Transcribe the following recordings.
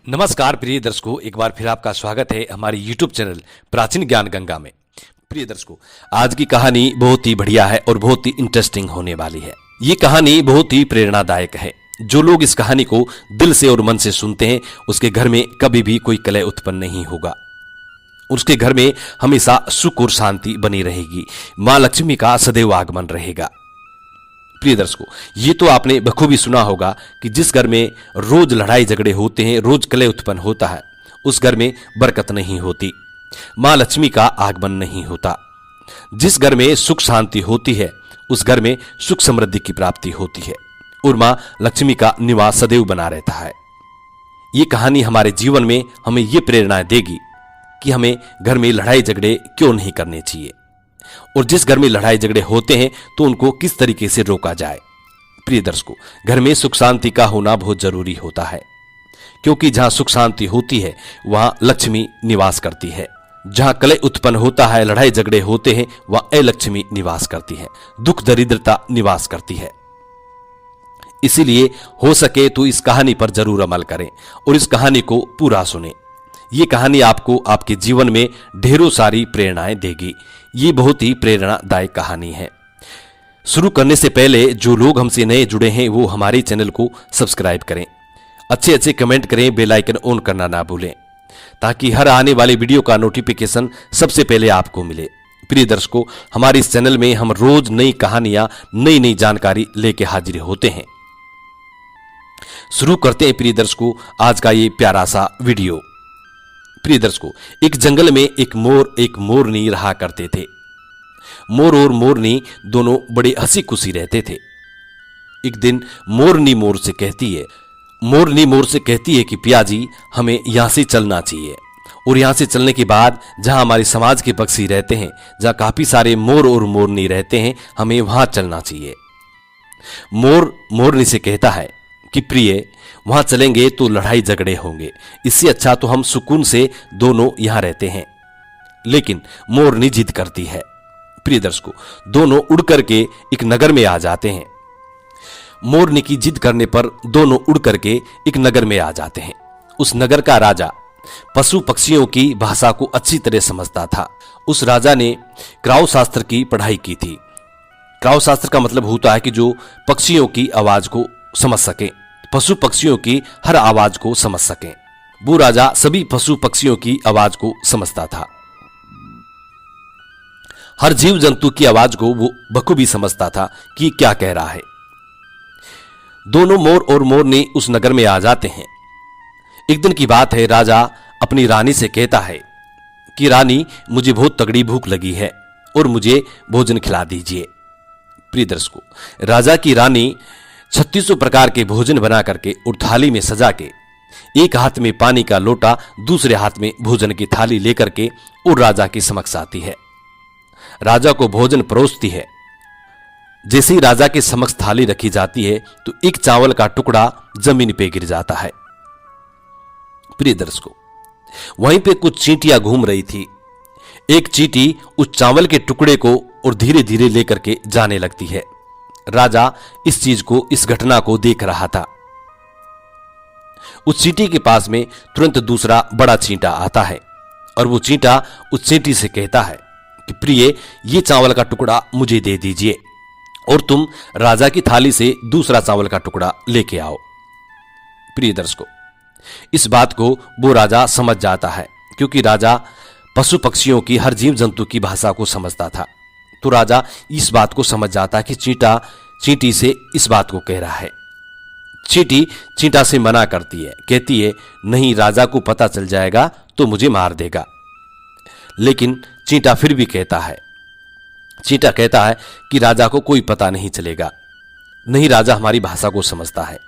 नमस्कार प्रिय दर्शकों, एक बार फिर आपका स्वागत है हमारे YouTube चैनल प्राचीन ज्ञान गंगा में। प्रिय दर्शकों, आज की कहानी बहुत ही बढ़िया है और बहुत ही इंटरेस्टिंग होने वाली है। ये कहानी बहुत ही प्रेरणादायक है। जो लोग इस कहानी को दिल से और मन से सुनते हैं उसके घर में कभी भी कोई कलह उत्पन्न नहीं होगा। उसके घर में हमेशा सुख और शांति बनी रहेगी। मां लक्ष्मी का सदैव आगमन रहेगा। प्रिय दर्शकों, ये तो आपने बखूबी सुना होगा कि जिस घर में रोज लड़ाई झगड़े होते हैं, रोज कलह उत्पन्न होता है, उस घर में बरकत नहीं होती, मां लक्ष्मी का आगमन नहीं होता। जिस घर में सुख शांति होती है उस घर में सुख समृद्धि की प्राप्ति होती है और मां लक्ष्मी का निवास सदैव बना रहता है। ये कहानी हमारे जीवन में हमें ये प्रेरणा देगी कि हमें घर में लड़ाई झगड़े क्यों नहीं करने चाहिए और जिस घर में लड़ाई झगड़े होते हैं तो उनको किस तरीके से रोका जाए। प्रिय दर्शकों, घर में सुख शांति का होना बहुत जरूरी होता है, क्योंकि जहां सुख शांति होती है वहां लक्ष्मी निवास करती है। जहां कलह उत्पन्न होता है, लड़ाई झगड़े होते हैं, वहां अलक्ष्मी निवास करती है, दुख दरिद्रता निवास करती है। इसीलिए हो सके तो इस कहानी पर जरूर अमल करें और इस कहानी को पूरा सुने। ये कहानी आपको आपके जीवन में ढेरों सारी प्रेरणाएं देगी। ये बहुत ही प्रेरणादायक कहानी है। शुरू करने से पहले जो लोग हमसे नए जुड़े हैं वो हमारे चैनल को सब्सक्राइब करें, अच्छे अच्छे कमेंट करें, बेल आइकन ऑन करना ना भूलें ताकि हर आने वाली वीडियो का नोटिफिकेशन सबसे पहले आपको मिले। प्रिय दर्शकों, हमारे इस चैनल में हम रोज नई कहानियां, नई नई जानकारी लेके हाजिर होते हैं। शुरू करते हैं प्रिय दर्शकों आज का ये प्यारा सा वीडियो। प्रिय दर्शकों, एक जंगल में एक मोरनी रहा करते थे। मोर और मोरनी दोनों बड़े हंसी खुशी रहते थे। एक दिन मोरनी मोर से कहती है कि पियाजी, हमें यहां से चलना चाहिए और यहां से चलने के बाद जहां हमारे समाज के पक्षी रहते हैं, जहां काफी सारे मोर और मोरनी रहते हैं, हमें वहां चलना चाहिए। मोर मोरनी से कहता है कि प्रिय, वहां चलेंगे तो लड़ाई झगड़े होंगे, इससे अच्छा तो हम सुकून से दोनों यहां रहते हैं। लेकिन मोरनी जिद करती है। प्रिय दर्शकों, दोनों उड़ करके एक नगर में आ जाते हैं। मोरनी की जिद करने पर दोनों उड़ करके एक नगर में आ जाते हैं। उस नगर का राजा पशु पक्षियों की भाषा को अच्छी तरह समझता था। उस राजा ने क्राउ शास्त्र की पढ़ाई की थी। क्राउ शास्त्र का मतलब होता है कि जो पक्षियों की आवाज को समझ सके, पशु पक्षियों की हर आवाज को समझ सके। वो राजा सभी पशु पक्षियों की आवाज को समझता था। हर जीव जंतु की आवाज को वो बखूबी समझता था कि क्या कह रहा है। दोनों मोर और मोरनी उस नगर में आ जाते हैं। एक दिन की बात है, राजा अपनी रानी से कहता है कि रानी, मुझे बहुत तगड़ी भूख लगी है और मुझे भोजन खिला दीजिए। प्रिय दर्शकों, राजा की रानी 3600 प्रकार के भोजन बना करके और थाली में सजा के, एक हाथ में पानी का लोटा, दूसरे हाथ में भोजन की थाली लेकर के और राजा के समक्ष आती है। राजा को भोजन परोसती है। जैसे ही राजा के समक्ष थाली रखी जाती है तो एक चावल का टुकड़ा जमीन पे गिर जाता है। प्रिय दर्शकों, वहीं पे कुछ चींटियां घूम रही थी। एक चींटी उस चावल के टुकड़े को और धीरे धीरे लेकर के जाने लगती है। राजा इस चीज को, इस घटना को देख रहा था। उस चींटी के पास में तुरंत दूसरा बड़ा चींटा आता है और वो चींटा उस चींटी से कहता है कि प्रिय, ये चावल का टुकड़ा मुझे दे दीजिए और तुम राजा की थाली से दूसरा चावल का टुकड़ा लेके आओ। प्रिय दर्शकों, इस बात को वो राजा समझ जाता है, क्योंकि राजा पशु पक्षियों की, हर जीव जंतु की भाषा को समझता था। तो राजा इस बात को समझ जाता है कि चींटा चींटी से इस बात को कह रहा है। चींटी चींटा से मना करती है, कहती है नहीं, राजा को पता चल जाएगा तो मुझे मार देगा। लेकिन चींटा फिर भी कहता है, चींटा कहता है कि राजा को कोई पता नहीं चलेगा, नहीं, राजा हमारी भाषा को समझता है।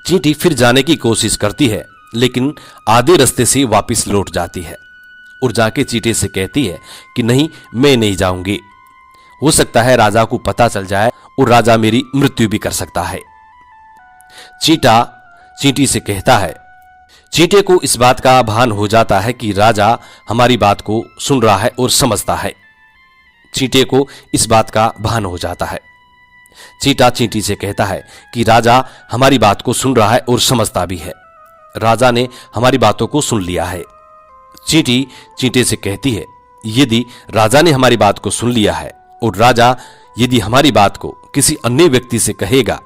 चींटी फिर जाने की कोशिश करती है, लेकिन आधे रास्ते से वापस लौट जाती है और जाके चींटे से कहती है कि नहीं, मैं नहीं जाऊंगी, हो सकता है राजा को पता चल जाए और राजा मेरी मृत्यु भी कर सकता है। चींटा चींटी से कहता है। चींटे को इस बात का भान हो जाता है कि राजा हमारी बात को सुन रहा है और समझता है। चींटे को इस बात का भान हो जाता है। चींटा चींटी से कहता है कि राजा हमारी बात को सुन रहा है और समझता भी है। राजा ने हमारी बातों को सुन लिया है। चींटी चींटे से कहती है, यदि राजा ने हमारी बात को सुन लिया है और राजा यदि हमारी बात को किसी अन्य व्यक्ति से कहेगा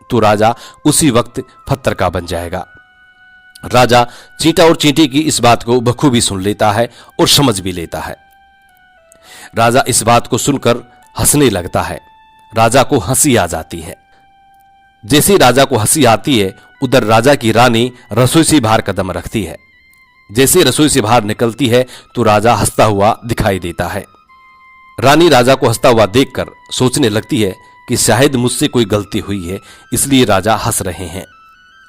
तो राजा उसी वक्त पत्थर का बन जाएगा। राजा चींटा और चींटी की इस बात को बखूबी सुन लेता है और समझ भी लेता है। राजा इस बात को सुनकर हंसने लगता है। राजा को हंसी आ जाती है। जैसे ही राजा को हंसी आती है, उधर राजा की रानी रसोई से बाहर कदम रखती है। जैसे रसोई से बाहर निकलती है तो राजा हंसता हुआ दिखाई देता है। रानी राजा को हंसता हुआ देखकर सोचने लगती है कि शायद मुझसे कोई गलती हुई है, इसलिए राजा हंस रहे हैं।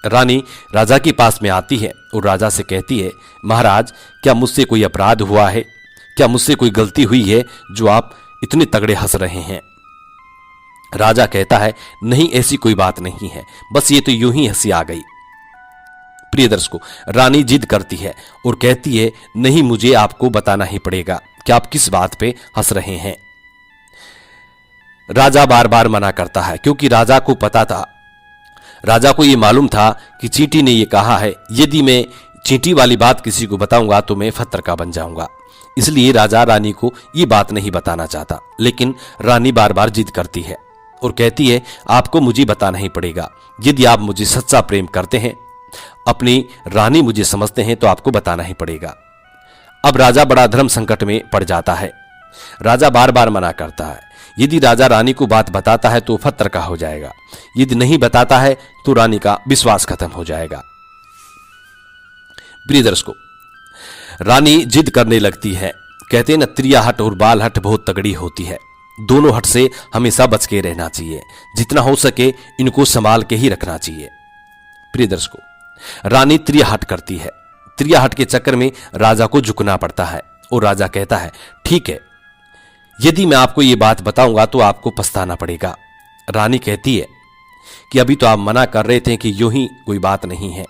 रानी राजा के पास में आती है और राजा से कहती है, महाराज, क्या मुझसे कोई अपराध हुआ है? क्या मुझसे कोई गलती हुई है जो आप इतने तगड़े हंस रहे हैं? राजा कहता है, नहीं, ऐसी कोई बात नहीं है, बस ये तो यूं ही हंसी आ गई। प्रिय दर्शकों, रानी जिद करती है और कहती है, नहीं, मुझे आपको बताना ही पड़ेगा कि आप किस बात पे हंस रहे हैं। राजा बार बार मना करता है क्योंकि राजा को पता था, राजा को यह मालूम था कि चींटी ने यह कहा है, यदि मैं चींटी वाली बात किसी को बताऊंगा तो मैं पत्थर का बन जाऊंगा। इसलिए राजा रानी को यह बात नहीं बताना चाहता, लेकिन रानी बार बार जिद करती है और कहती है, आपको मुझे बताना ही पड़ेगा। यदि आप मुझे सच्चा प्रेम करते हैं, अपनी रानी मुझे समझते हैं, तो आपको बताना ही पड़ेगा। अब राजा बड़ा धर्म संकट में पड़ जाता है। राजा बार बार मना करता है। यदि राजा रानी को बात बताता है तो पत्थर का हो जाएगा, यदि नहीं बताता है तो रानी का विश्वास खत्म हो जाएगा। प्रिय दर्शकों, रानी जिद करने लगती है। कहते हैं ना, त्रिया हट और बाल हट बहुत तगड़ी होती है। दोनों हट से हमेशा बच के रहना चाहिए। जितना हो सके इनको संभाल के ही रखना चाहिए। प्रिय दर्शकों, रानी त्रिया हट करती है। त्रिया हट के चक्कर में राजा को झुकना पड़ता है और राजा कहता है, ठीक है, यदि मैं आपको ये बात बताऊंगा तो आपको पछताना पड़ेगा। रानी कहती है कि अभी तो आप मना कर रहे थे कि यूं ही कोई बात नहीं है,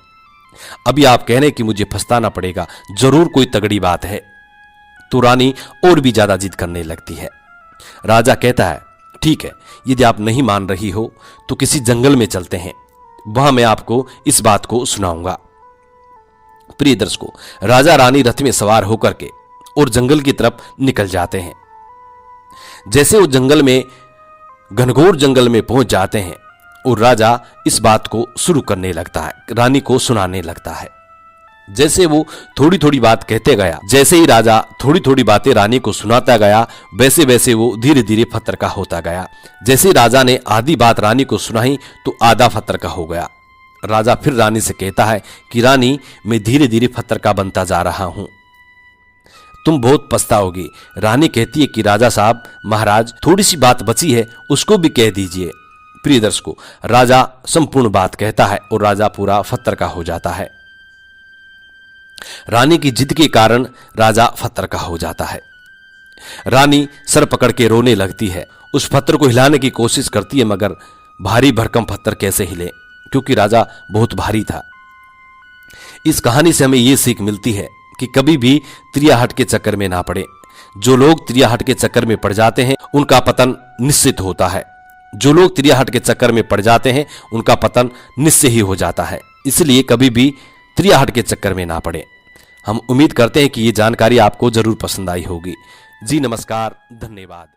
अभी आप कह रहे हैं कि मुझे पछताना पड़ेगा, जरूर कोई तगड़ी बात है। तो रानी और भी ज्यादा जिद करने लगती है। राजा कहता है, ठीक है, यदि आप नहीं मान रही हो तो किसी जंगल में चलते हैं, वहां मैं आपको इस बात को सुनाऊंगा। प्रिय दर्शकों, राजा रानी रथ में सवार होकर के और जंगल की तरफ निकल जाते हैं। जैसे वो जंगल में, घनघोर जंगल में पहुंच जाते हैं और राजा इस बात को शुरू करने लगता है, रानी को सुनाने लगता है। जैसे वो थोड़ी थोड़ी बात कहते गया, जैसे ही राजा थोड़ी थोड़ी बातें रानी को सुनाता गया, वैसे वैसे वो धीरे धीरे पत्थर का होता गया। जैसे राजा ने आधी बात रानी को सुनाई तो आधा पत्थर का हो गया। राजा फिर रानी से कहता है कि रानी, मैं धीरे धीरे पत्थर का बनता जा रहा हूं, तुम बहुत पछताओगी। रानी कहती है कि राजा साहब, महाराज, थोड़ी सी बात बची है, उसको भी कह दीजिए। प्रिय दर्शकों, राजा संपूर्ण बात कहता है और राजा पूरा पत्थर का हो जाता है। रानी की जिद के कारण राजा पत्थर का हो जाता है। रानी सर पकड़ के रोने लगती है। उस पत्थर को हिलाने की कोशिश करती है, मगर भारी भरकम पत्थर कैसे हिले, क्योंकि राजा बहुत भारी था। इस कहानी से हमें यह सीख मिलती है कि कभी भी त्रिया हट के चक्कर में ना पड़े। जो लोग त्रिया हट के चक्कर में पड़ जाते हैं उनका पतन निश्चित होता है। जो लोग त्रिया हट के चक्कर में पड़ जाते हैं उनका पतन निश्चय ही हो जाता है। इसलिए कभी भी त्रिया हट के चक्कर में ना पड़े। हम उम्मीद करते हैं कि ये जानकारी आपको जरूर पसंद आई होगी। जी नमस्कार, धन्यवाद।